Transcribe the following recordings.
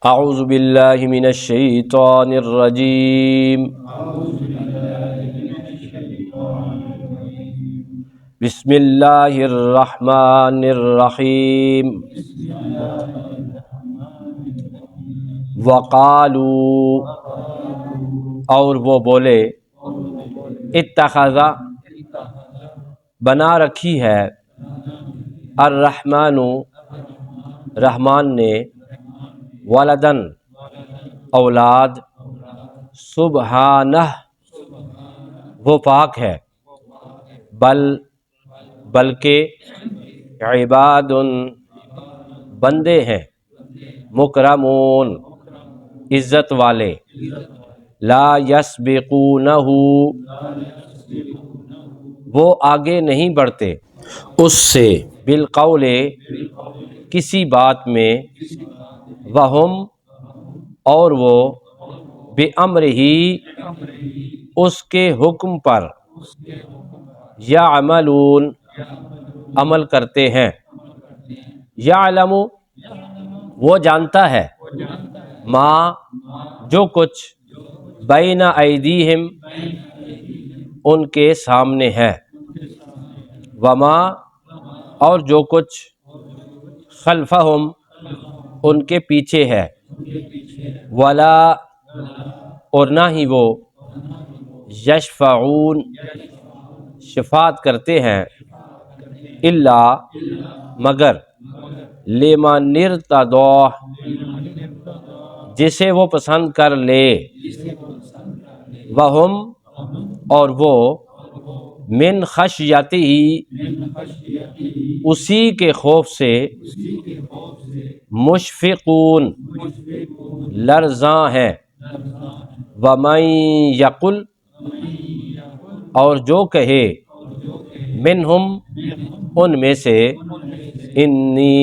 اعوذ باللہ من الشیطان الرجیم بسم اللہ الرحمن الرحیم وقالوا اور وہ بولے اتخذ بنا رکھی ہے الرحمن رحمان نے ولدن اولاد سبحانہ وہ پاک ہے بلکہ عباد بندے ہیں مکرمون عزت والے لا یسبقونہ وہ آگے نہیں بڑھتے اس سے بالقول کسی بات میں وہم اور وہ بِأَمْرِهِ اس کے حکم پر یعملون عمل کرتے ہیں یعلم وہ جانتا ہے ما جو کچھ بین ایدیہم ان کے سامنے ہے وما اور جو کچھ خلفہم ان کے پیچھے ہے ولا اور نہ ہی وہ یشفعون شفاعت کرتے ہیں الا مگر لمن ارتضی جسے وہ پسند کر لے وہم اور وہ من خشیتہ اسی کے خوف سے مشفقون لرزاں ہیں ومن یقل اور جو کہے منہم ان میں سے انی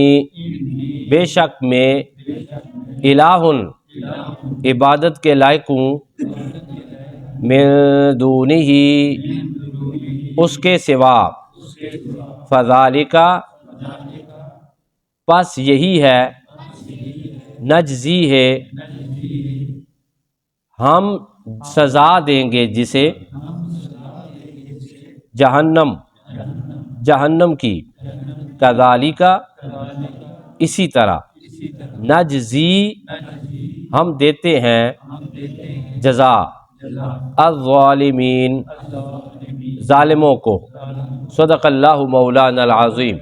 بے شک میں الہ عبادت کے لائق ہوں من دونہ اس کے سوا فذالک پس یہی ہے نجزی ہے ہم سزا دیں گے جسے جہنم کی کذالک اسی طرح نجزی ہم دیتے ہیں جزا الظالمین ظالموں کو صدق اللہ مولانا العظیم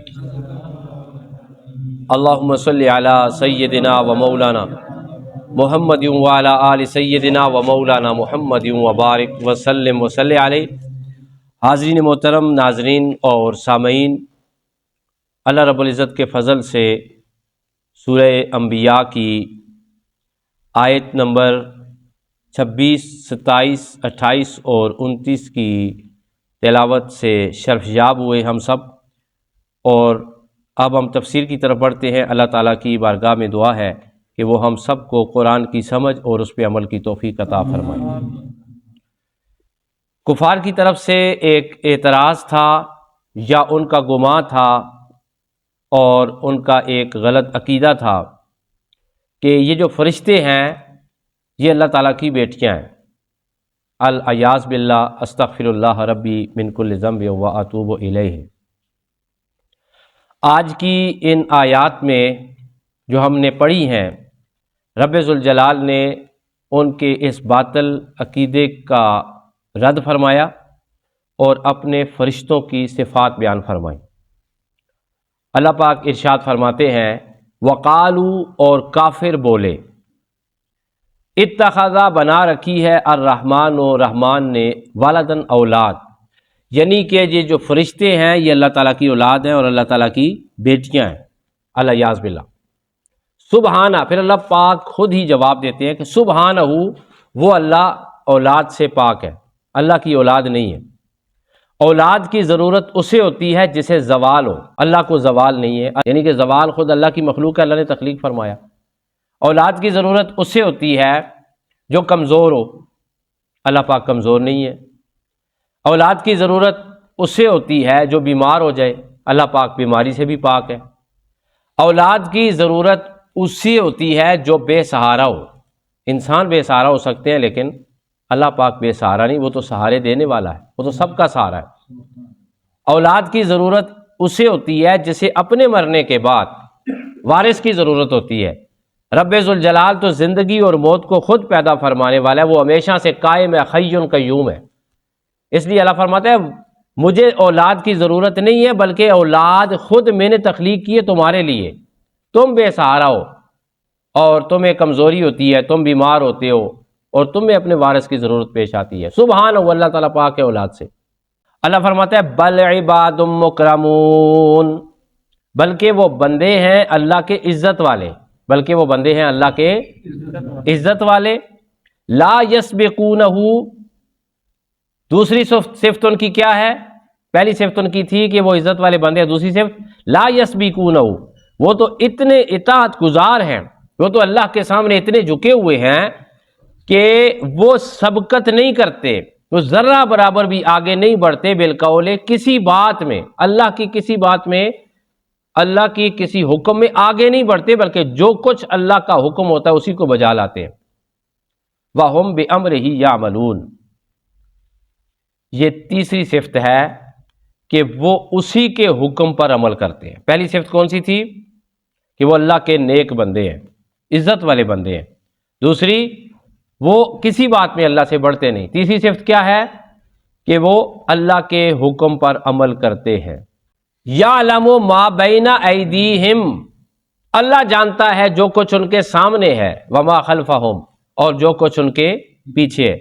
اللہم صلی علی سیدنا و مولانا محمد وعلی آل سیدنا و مولانا محمد وبارک وسلم وصلی علیہ۔ حاضرین محترم، ناظرین اور سامعین، اللہ رب العزت کے فضل سے سورہ انبیاء کی آیت نمبر 26، 27، 28 اور 29 کی تلاوت سے شرف یاب ہوئے ہم سب، اور اب ہم تفسیر کی طرف بڑھتے ہیں۔ اللہ تعالیٰ کی بارگاہ میں دعا ہے کہ وہ ہم سب کو قرآن کی سمجھ اور اس پہ عمل کی توفیق عطا فرمائے۔ کفار کی طرف سے ایک اعتراض تھا یا ان کا گمان تھا اور ان کا ایک غلط عقیدہ تھا کہ یہ جو فرشتے ہیں یہ اللہ تعالیٰ کی بیٹیاں ہیں۔ العیاذ باللہ، استغفر اللہ ربی من کل ذنب و اتوب الیہ۔ آج کی ان آیات میں جو ہم نے پڑھی ہیں، رب ذوالجلال نے ان کے اس باطل عقیدے کا رد فرمایا اور اپنے فرشتوں کی صفات بیان فرمائی۔ اللہ پاک ارشاد فرماتے ہیں وقالو اور کافر بولے اتخذا بنا رکھی ہے الرحمن و رحمان نے ولدن اولاد، یعنی کہ یہ جو فرشتے ہیں یہ اللہ تعالیٰ کی اولاد ہیں اور اللہ تعالیٰ کی بیٹیاں ہیں، الیاذ باللہ۔ سبحانہ، پھر اللہ پاک خود ہی جواب دیتے ہیں کہ سبحانہ وہ اللہ اولاد سے پاک ہے، اللہ کی اولاد نہیں ہے۔ اولاد کی ضرورت اسے ہوتی ہے جسے زوال ہو، اللہ کو زوال نہیں ہے، یعنی کہ زوال خود اللہ کی مخلوق ہے، اللہ نے تخلیق فرمایا۔ اولاد کی ضرورت اسے ہوتی ہے جو کمزور ہو، اللہ پاک کمزور نہیں ہے۔ اولاد کی ضرورت اسے ہوتی ہے جو بیمار ہو جائے، اللہ پاک بیماری سے بھی پاک ہے۔ اولاد کی ضرورت اسی ہوتی ہے جو بے سہارا ہو. انسان بے سہارا ہو سکتے ہیں لیکن اللہ پاک بے سہارا نہیں، وہ تو سہارے دینے والا ہے، وہ تو سب کا سہارا ہے. اولاد کی ضرورت اسے ہوتی ہے جسے اپنے مرنے کے بعد وارث کی ضرورت ہوتی ہے. رب ذوالجلال تو زندگی اور موت کو خود پیدا فرمانے والا ہے، وہ ہمیشہ سے قائم ہے، حی قیوم ہے. اس لیے اللہ فرماتا ہے مجھے اولاد کی ضرورت نہیں ہے، بلکہ اولاد خود میں نے تخلیق کی ہے تمہارے لیے. تم بے سہارا ہو اور تمہیں کمزوری ہوتی ہے، تم بیمار ہوتے ہو اور تمہیں اپنے وارث کی ضرورت پیش آتی ہے. سبحان اللہ، اللہ تعالیٰ پاک ہے اولاد سے. اللہ فرماتا ہے بل عباد مکرمون، بلکہ وہ بندے ہیں اللہ کے عزت والے، بلکہ وہ بندے ہیں اللہ کے عزت والے. لا یسبقونہ، دوسری صفت ان کی کیا ہے؟ پہلی صفت ان کی تھی کہ وہ عزت والے بندے ہیں، دوسری صفت لا یسبقونہ، وہ تو اتنے اطاعت گزار ہیں، وہ تو اللہ کے سامنے اتنے جھکے ہوئے ہیں کہ وہ سبقت نہیں کرتے، وہ ذرہ برابر بھی آگے نہیں بڑھتے بالقول، کسی بات میں، اللہ کی کسی بات میں، اللہ کی کسی حکم میں آگے نہیں بڑھتے، بلکہ جو کچھ اللہ کا حکم ہوتا ہے اسی کو بجا لاتے ہیں. وَهُمْ بِأَمْرِهِ يَعْمَلُونَ، یہ تیسری صفت ہے کہ وہ اسی کے حکم پر عمل کرتے ہیں. پہلی صفت کون سی تھی؟ کہ وہ اللہ کے نیک بندے ہیں، عزت والے بندے ہیں. دوسری، وہ کسی بات میں اللہ سے بڑھتے نہیں. تیسری صفت کیا ہے؟ کہ وہ اللہ کے حکم پر عمل کرتے ہیں. یعلم ما بین ایدیہم، اللہ جانتا ہے جو کچھ ان کے سامنے ہے، وما خلفہم، اور جو کچھ ان کے پیچھے.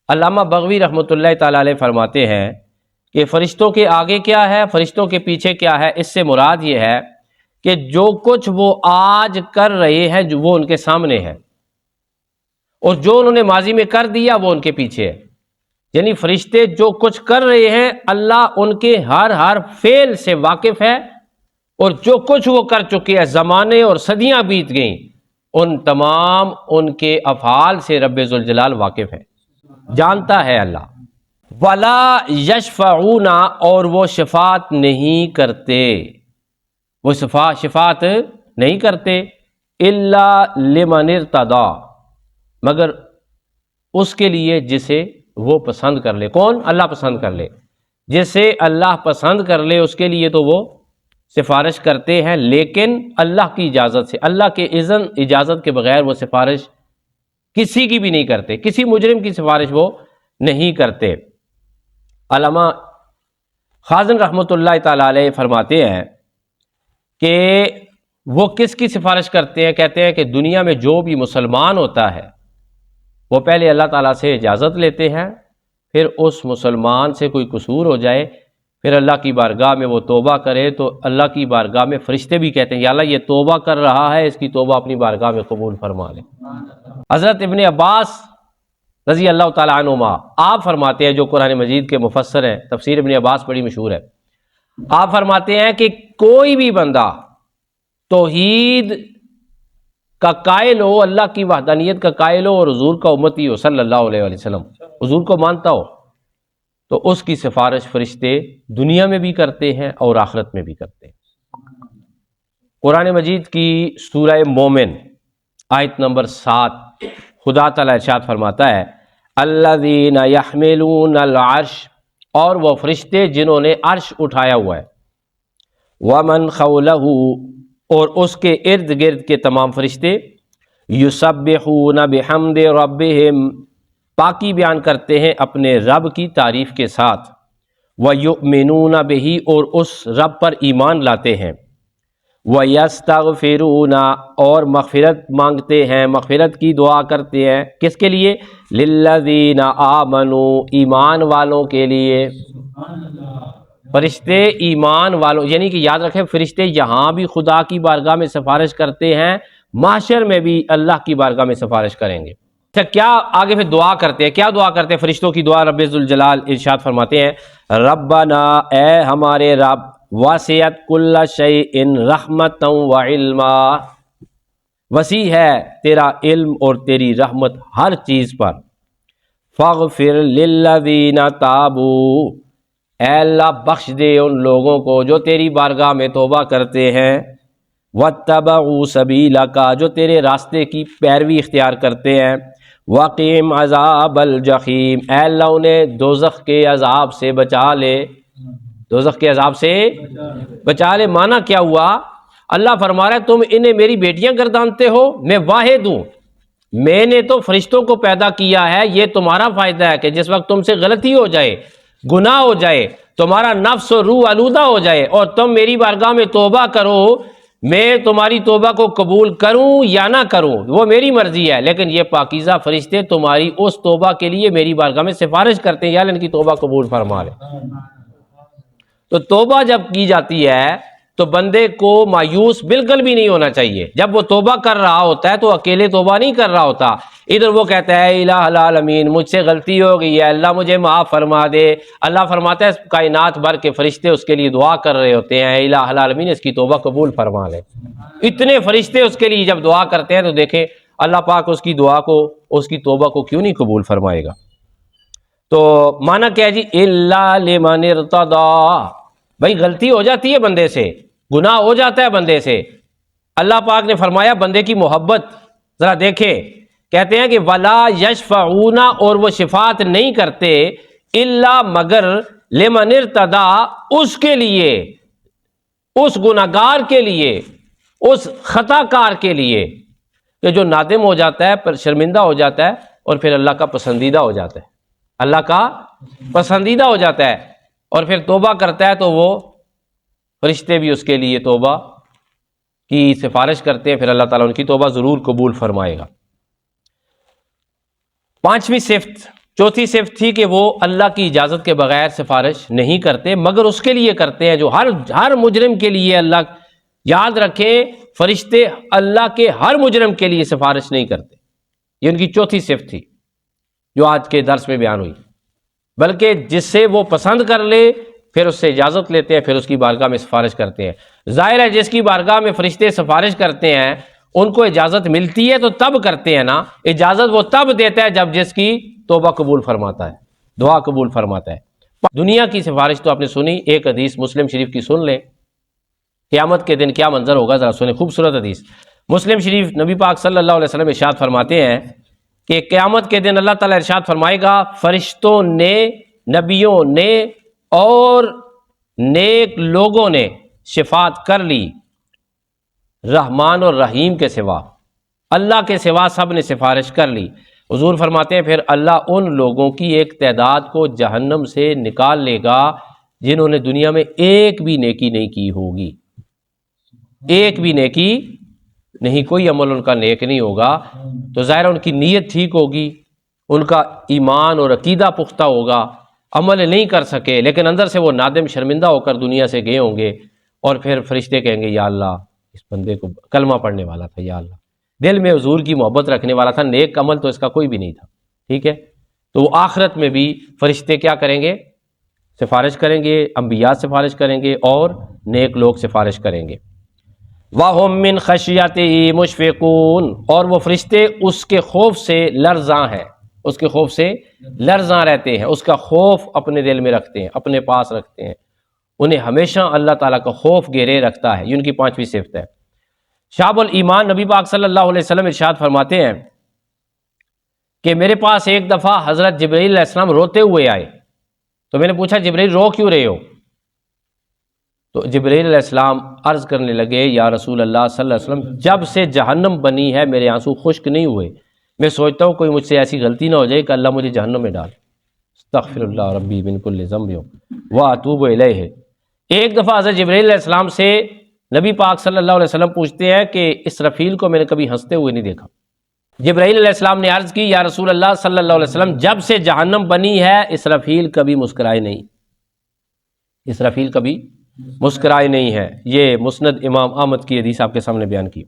علامہ بغوی رحمۃ اللہ تعالی علیہ فرماتے ہیں کہ فرشتوں کے آگے کیا ہے، فرشتوں کے پیچھے کیا ہے. اس سے مراد یہ ہے کہ جو کچھ وہ آج کر رہے ہیں جو وہ ان کے سامنے ہے، اور جو انہوں نے ماضی میں کر دیا وہ ان کے پیچھے ہے. یعنی فرشتے جو کچھ کر رہے ہیں اللہ ان کے ہر فعل سے واقف ہے، اور جو کچھ وہ کر چکے ہیں، زمانے اور صدیاں بیت گئیں، ان تمام ان کے افعال سے رب ذوالجلال واقف ہے، جانتا ہے اللہ. ولا یشفعون، اور وہ شفاعت نہیں کرتے، وہ شفاعت نہیں کرتے، الا لمن ارتضی، مگر اس کے لیے جسے وہ پسند کر لے. کون؟ اللہ پسند کر لے. جسے اللہ پسند کر لے اس کے لیے تو وہ سفارش کرتے ہیں، لیکن اللہ کی اجازت سے، اللہ کے اجازت کے بغیر وہ سفارش کسی کی بھی نہیں کرتے، کسی مجرم کی سفارش وہ نہیں کرتے. علامہ خازن رحمۃ اللہ تعالی علیہ فرماتے ہیں کہ وہ کس کی سفارش کرتے ہیں؟ کہتے ہیں کہ دنیا میں جو بھی مسلمان ہوتا ہے وہ پہلے اللہ تعالیٰ سے اجازت لیتے ہیں، پھر اس مسلمان سے کوئی قصور ہو جائے، پھر اللہ کی بارگاہ میں وہ توبہ کرے تو اللہ کی بارگاہ میں فرشتے بھی کہتے ہیں یا اللہ یہ توبہ کر رہا ہے، اس کی توبہ اپنی بارگاہ میں قبول فرما لے. حضرت ابن عباس رضی اللہ تعالیٰ عنہما آپ فرماتے ہیں، جو قرآن مجید کے مفسر ہیں، تفسیر ابن عباس بڑی مشہور ہے، آپ فرماتے ہیں کہ کوئی بھی بندہ توحید کا قائل ہو، اللہ کی وحدانیت کا قائل ہو اور حضور کا امتی ہو صلی اللہ علیہ وسلم، حضور کو مانتا ہو، تو اس کی سفارش فرشتے دنیا میں بھی کرتے ہیں اور آخرت میں بھی کرتے ہیں. قرآن مجید کی سورہ مومن آیت نمبر 7 خدا تعالیٰ ارشاد فرماتا ہے الذین یحملون العرش، اور وہ فرشتے جنہوں نے عرش اٹھایا ہوا ہے، ومن حولہ، اور اس کے ارد گرد کے تمام فرشتے، یسبحون بحمد ربہم، پاکی بیان کرتے ہیں اپنے رب کی تعریف کے ساتھ، وَيُؤْمِنُونَ بِهِ، اور اس رب پر ایمان لاتے ہیں، وَيَسْتَغْفِرُونَ، اور مغفرت مانگتے ہیں، مغفرت کی دعا کرتے ہیں. کس کے لیے؟ لِلَّذِينَ آمَنُوا، ایمان والوں کے لیے. فرشتے ایمان والوں، یعنی کہ یاد رکھیں فرشتے یہاں بھی خدا کی بارگاہ میں سفارش کرتے ہیں، محشر میں بھی اللہ کی بارگاہ میں سفارش کریں گے. اچھا، کیا آگے پھر دعا کرتے ہیں؟ کیا دعا کرتے ہیں فرشتوں کی دعا؟ رب ذوالجلال ارشاد فرماتے ہیں ربنا، اے ہمارے رب، وسعت کل شیء رحمتا وعلما، وسیع ہے تیرا علم اور تیری رحمت ہر چیز پر. فاغفر للذین تابوا، اے اللہ بخش دے ان لوگوں کو جو تیری بارگاہ میں توبہ کرتے ہیں، وَاتَّبَعُوا سَبِيلَكَ جو تیرے راستے کی پیروی اختیار کرتے ہیں، وَقِهِمْ عَذَابَ الْجَحِيمِ اے اللہ انہیں دوزخ کے عذاب سے بچا لے، دوزخ کے عذاب سے بچا لے۔ معنی کیا ہوا؟ اللہ فرما رہا ہے تم انہیں میری بیٹیاں گردانتے ہو، میں واحد ہوں، میں نے تو فرشتوں کو پیدا کیا ہے، یہ تمہارا فائدہ ہے کہ جس وقت تم سے غلطی ہو جائے، گناہ ہو جائے، تمہارا نفس و روح آلودہ ہو جائے اور تم میری بارگاہ میں توبہ کرو، میں تمہاری توبہ کو قبول کروں یا نہ کروں وہ میری مرضی ہے، لیکن یہ پاکیزہ فرشتے تمہاری اس توبہ کے لیے میری بارگاہ میں سفارش کرتے ہیں یا اللہ ان کی توبہ قبول فرما لے۔ تو توبہ جب کی جاتی ہے تو بندے کو مایوس بالکل بھی نہیں ہونا چاہیے۔ جب وہ توبہ کر رہا ہوتا ہے تو اکیلے توبہ نہیں کر رہا ہوتا، ادھر وہ کہتا ہے الہ العالمین مجھ سے غلطی ہو گئی ہے، اللہ مجھے معاف فرما دے۔ اللہ فرماتا ہے کائنات بھر کے فرشتے اس کے لیے دعا کر رہے ہوتے ہیں، الہ العالمین اس کی توبہ قبول فرما لے۔ اتنے فرشتے اس کے لیے جب دعا کرتے ہیں تو دیکھیں اللہ پاک اس کی دعا کو، اس کی توبہ کو کیوں نہیں قبول فرمائے گا۔ تو معنی کیا ہے جی؟ الا لمن ارتضی، بھائی غلطی ہو جاتی ہے بندے سے، گناہ ہو جاتا ہے بندے سے، اللہ پاک نے فرمایا بندے کی محبت ذرا دیکھیں، کہتے ہیں کہ ولا یشفعون اور وہ شفاعت نہیں کرتے الا مگر لمن ارتضی اس کے لیے، اس گناہگار کے لیے، اس خطا کار کے لیے کہ جو نادم ہو جاتا ہے، پر شرمندہ ہو جاتا ہے اور پھر اللہ کا پسندیدہ ہو جاتا ہے، اللہ کا پسندیدہ ہو جاتا ہے اور پھر توبہ کرتا ہے تو وہ فرشتے بھی اس کے لیے توبہ کی سفارش کرتے ہیں، پھر اللہ تعالیٰ ان کی توبہ ضرور قبول فرمائے گا۔ پانچویں صفت، چوتھی صفت تھی کہ وہ اللہ کی اجازت کے بغیر سفارش نہیں کرتے مگر اس کے لیے کرتے ہیں جو ہر مجرم کے لیے، اللہ یاد رکھیں فرشتے اللہ کے ہر مجرم کے لیے سفارش نہیں کرتے، یہ ان کی چوتھی صفت تھی جو آج کے درس میں بیان ہوئی، بلکہ جس سے وہ پسند کر لے پھر اس سے اجازت لیتے ہیں، پھر اس کی بارگاہ میں سفارش کرتے ہیں۔ ظاہر ہے جس کی بارگاہ میں فرشتے سفارش کرتے ہیں ان کو اجازت ملتی ہے تو تب کرتے ہیں نا، اجازت وہ تب دیتا ہے جب جس کی توبہ قبول فرماتا ہے، دعا قبول فرماتا ہے۔ دنیا کی سفارش تو آپ نے سنی، ایک حدیث مسلم شریف کی سن لیں، قیامت کے دن کیا منظر ہوگا ذرا سنیں، خوبصورت حدیث مسلم شریف، نبی پاک صلی اللہ علیہ وسلم ارشاد فرماتے ہیں کہ قیامت کے دن اللہ تعالیٰ ارشاد فرمائے گا فرشتوں نے، نبیوں نے اور نیک لوگوں نے شفاعت کر لی رحمان اور رحیم کے سوا، اللہ کے سوا سب نے سفارش کر لی۔ حضور فرماتے ہیں پھر اللہ ان لوگوں کی ایک تعداد کو جہنم سے نکال لے گا جنہوں نے دنیا میں ایک بھی نیکی نہیں کی ہوگی، ایک بھی نیکی نہیں، کوئی عمل ان کا نیک نہیں ہوگا، تو ظاہر ان کی نیت ٹھیک ہوگی، ان کا ایمان اور عقیدہ پختہ ہوگا، عمل نہیں کر سکے لیکن اندر سے وہ نادم شرمندہ ہو کر دنیا سے گئے ہوں گے، اور پھر فرشتے کہیں گے یا اللہ اس بندے کو کلمہ پڑھنے والا تھا، یا اللہ دل میں حضور کی محبت رکھنے والا تھا، نیک عمل تو اس کا کوئی بھی نہیں تھا، ٹھیک ہے، تو وہ آخرت میں بھی فرشتے کیا کریں گے؟ سفارش کریں گے، انبیاء سفارش کریں گے اور نیک لوگ سفارش کریں گے۔ وَهُم مِّن خَشْيَتِهِ مُشْفِقُونَ اور وہ فرشتے اس کے خوف سے لرزاں ہیں، اس کے خوف سے لرزاں رہتے ہیں، اس کا خوف اپنے دل میں رکھتے ہیں، اپنے پاس رکھتے ہیں، انہیں ہمیشہ اللہ تعالیٰ کا خوف گھیرے رکھتا ہے، یہ ان کی پانچویں صفت ہے۔ شعب الایمان نبی پاک صلی اللہ علیہ وسلم ارشاد فرماتے ہیں کہ میرے پاس ایک دفعہ حضرت جبرائیل علیہ السلام روتے ہوئے آئے، تو میں نے پوچھا جبرائیل رو کیوں رہے ہو؟ تو جبرائیل علیہ السلام عرض کرنے لگے یا رسول اللہ صلی اللہ علیہ وسلم جب سے جہنم بنی ہے میرے آنسو خشک نہیں ہوئے، میں سوچتا ہوں کوئی مجھ سے ایسی غلطی نہ ہو جائے کہ اللہ مجھے جہنم میں ڈال، استغفر اللہ ربی من کل ذنب واتوب الیہ۔ ایک دفعہ حضرت جبرائیل علیہ السلام سے نبی پاک صلی اللہ علیہ وسلم پوچھتے ہیں کہ اسرافیل کو میں نے کبھی ہنستے ہوئے نہیں دیکھا۔ جبرائیل علیہ السلام نے عرض کی یا رسول اللہ صلی اللہ علیہ وسلم جب سے جہنم بنی ہے اسرافیل کبھی مسکرائے نہیں، اسرافیل کبھی مسکرائے نہیں ہے۔ یہ مسند امام احمد کی حدیث آپ کے سامنے بیان کی۔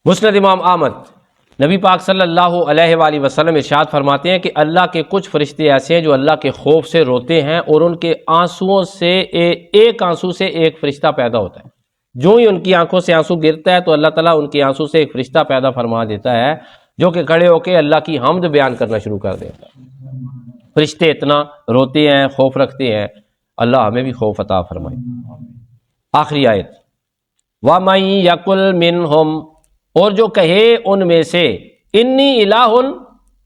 مسند امام احمد نبی پاک صلی اللہ علیہ وآلہ وسلم ارشاد فرماتے ہیں کہ اللہ کے کچھ فرشتے ایسے ہیں جو اللہ کے خوف سے روتے ہیں اور ان کے آنسوؤں سے ایک آنسو سے ایک فرشتہ پیدا ہوتا ہے، جو ہی ان کی آنکھوں سے آنسو گرتا ہے تو اللہ تعالیٰ ان کے آنسو سے ایک فرشتہ پیدا فرما دیتا ہے جو کہ کھڑے ہو کے اللہ کی حمد بیان کرنا شروع کر دیتا ہے۔ فرشتے اتنا روتے ہیں، خوف رکھتے ہیں، اللہ ہمیں بھی خوف عطا فرمائے۔ آخری آیت وَمَن یَقُلْ مِنْہُم، اور جو کہے ان میں سے انی الہ،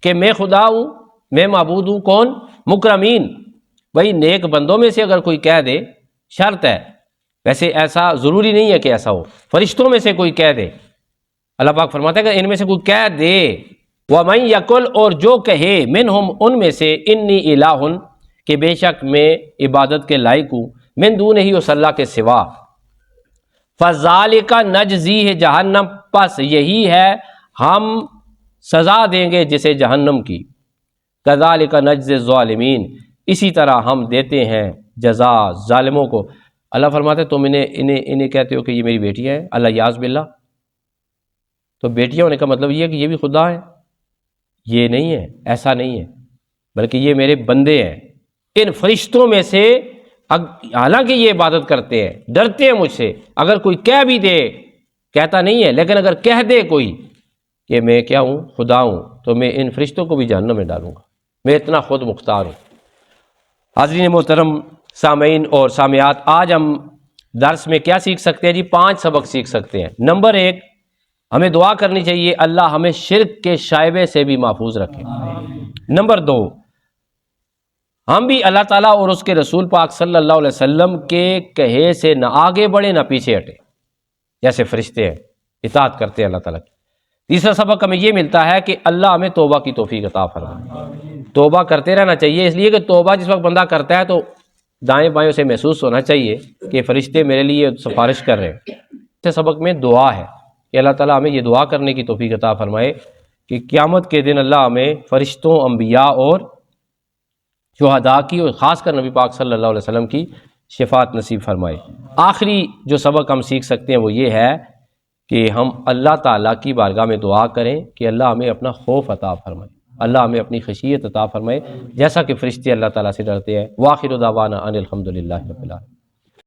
کہ میں خدا ہوں، میں معبود ہوں، کون؟ مکرمین، بھائی نیک بندوں میں سے اگر کوئی کہہ دے، شرط ہے، ویسے ایسا ضروری نہیں ہے کہ ایسا ہو، فرشتوں میں سے کوئی کہہ دے، اللہ پاک فرماتا ہے کہ ان میں سے کوئی کہہ دے، وَمَن یَقُلْ، اور جو کہے منہم ان میں سے انی الہ، کہ بے شک میں عبادت کے لائق ہوں، من دونہ ہی، اس اللہ کے سوا، فَذَلِكَ نَجْزِيهِ جہنم، پس یہی ہے ہم سزا دیں گے جسے جہنم کی، كَذَلِكَ نَجْزِي الظَّالِمِينَ، اسی طرح ہم دیتے ہیں جزا ظالموں کو۔ اللہ فرماتے ہیں تم انہیں کہتے ہو کہ یہ میری بیٹیاں ہیں، اللہ یاز باللہ، تو بیٹیاں ہونے کا مطلب یہ ہے کہ یہ بھی خدا ہے؟ یہ نہیں ہے، ایسا نہیں ہے، بلکہ یہ میرے بندے ہیں، ان فرشتوں میں سے، حالانکہ یہ عبادت کرتے ہیں، ڈرتے ہیں مجھ سے، اگر کوئی کہہ بھی دے، کہتا نہیں ہے لیکن اگر کہہ دے کوئی کہ میں کیا ہوں؟ خدا ہوں، تو میں ان فرشتوں کو بھی جہنم میں ڈالوں گا، میں اتنا خود مختار ہوں۔ حاضرین محترم سامعین اور سامعات، آج ہم درس میں کیا سیکھ سکتے ہیں جی؟ 5 سبق سیکھ سکتے ہیں۔ نمبر 1، ہمیں دعا کرنی چاہیے اللہ ہمیں شرک کے شائبے سے بھی محفوظ رکھے۔ نمبر 2، ہم بھی اللہ تعالیٰ اور اس کے رسول پاک صلی اللہ علیہ وسلم کے کہے سے نہ آگے بڑھے نہ پیچھے ہٹے، جیسے فرشتے ہیں، اطاعت کرتے ہیں اللہ تعالیٰ کی۔ تیسرا سبق ہمیں یہ ملتا ہے کہ اللہ ہمیں توبہ کی توفیق عطا فرمائے، توبہ کرتے رہنا چاہیے، اس لیے کہ توبہ جس وقت بندہ کرتا ہے تو دائیں بائیں سے محسوس ہونا چاہیے کہ فرشتے میرے لیے سفارش کر رہے ہیں۔ تیسرے سبق میں دعا ہے کہ اللہ تعالیٰ ہمیں یہ دعا کرنے کی توفیق عطا فرمائے کہ قیامت کے دن اللہ ہمیں فرشتوں، انبیاء اور شہداء کی، اور خاص کر نبی پاک صلی اللہ علیہ وسلم کی شفاعت نصیب فرمائے۔ آخری جو سبق ہم سیکھ سکتے ہیں وہ یہ ہے کہ ہم اللہ تعالیٰ کی بارگاہ میں دعا کریں کہ اللہ ہمیں اپنا خوف عطا فرمائے، اللہ ہمیں اپنی خشیت عطا فرمائے، جیسا کہ فرشتے اللہ تعالیٰ سے ڈرتے ہیں۔ وآخر دعوانا ان الحمد للہ رب العالمین۔